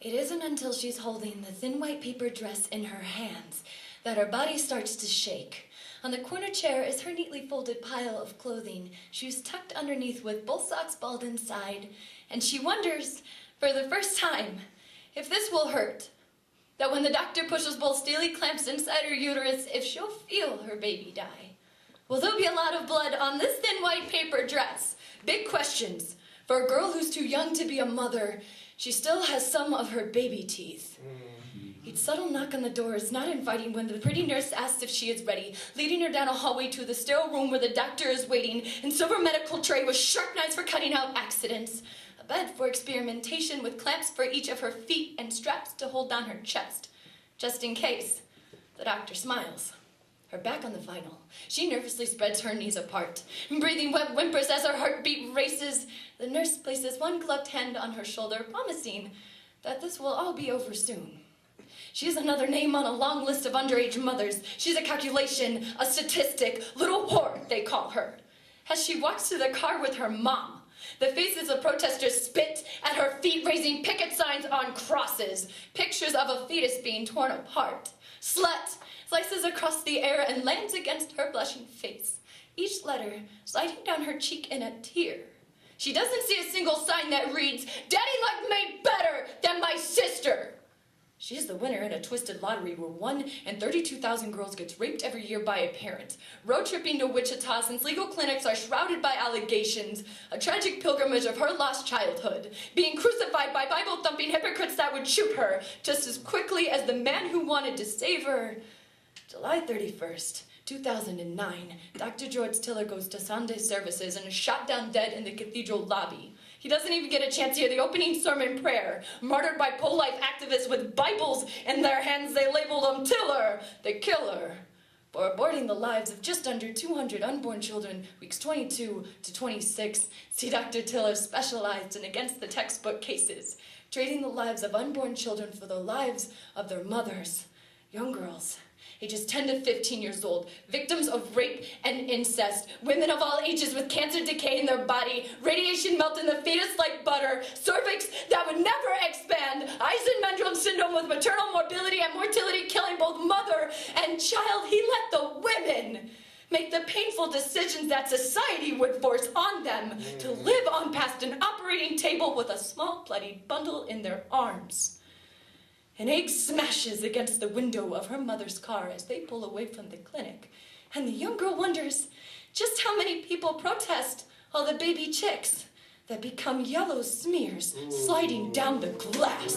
It isn't until she's holding the thin white paper dress in her hands that her body starts to shake. On the corner chair is her neatly folded pile of clothing, shoes tucked underneath with both socks balled inside, and she wonders, for the first time, if this will hurt. That when the doctor pushes both steely clamps inside her uterus, if she'll feel her baby die. Will there be a lot of blood on this thin white paper dress? Big questions. For a girl who's too young to be a mother, she still has some of her baby teeth. Each subtle knock on the door is not inviting when the pretty nurse asks if she is ready, leading her down a hallway to the sterile room where the doctor is waiting, and silver medical tray with sharp knives for cutting out accidents. A bed for experimentation with clamps for each of her feet and straps to hold down her chest. Just in case. The doctor smiles. Her back on the vinyl. She nervously spreads her knees apart, breathing wet whimpers as her heartbeat races. The nurse places one gloved hand on her shoulder, promising that this will all be over soon. She is another name on a long list of underage mothers. She's a calculation, a statistic, little whore, they call her. As she walks to the car with her mom, the faces of protesters spit at her feet, raising picket signs on crosses, pictures of a fetus being torn apart. Slut slices across the air and lands against her blushing face, each letter sliding down her cheek in a tear. She doesn't see a single sign that reads, "Daddy liked me better than my sister." She's the winner in a twisted lottery where 1 in 32,000 girls gets raped every year by a parent. Road tripping to Wichita since legal clinics are shrouded by allegations. A tragic pilgrimage of her lost childhood. Being crucified by Bible-thumping hypocrites that would shoot her just as quickly as the man who wanted to save her. July 31st, 2009, Dr. George Tiller goes to Sunday services and is shot down dead in the cathedral lobby. He doesn't even get a chance to hear the opening sermon prayer. Martyred by pro-life activists with Bibles in their hands, they labeled him Tiller, the killer, for aborting the lives of just under 200 unborn children, weeks 22 to 26. See, Dr. Tiller specialized in against the textbook cases, trading the lives of unborn children for the lives of their mothers, young girls, ages 10 to 15 years old, victims of rape and incest, women of all ages with cancer decay in their body, radiation melting the fetus like butter, cervix that would never expand, Eisenmenger syndrome with maternal morbidity and mortality killing both mother and child. He let the women make the painful decisions that society would force on them to live on past an operating table with a small bloody bundle in their arms. An egg smashes against the window of her mother's car as they pull away from the clinic. And the young girl wonders just how many people protest all the baby chicks that become yellow smears sliding down the glass.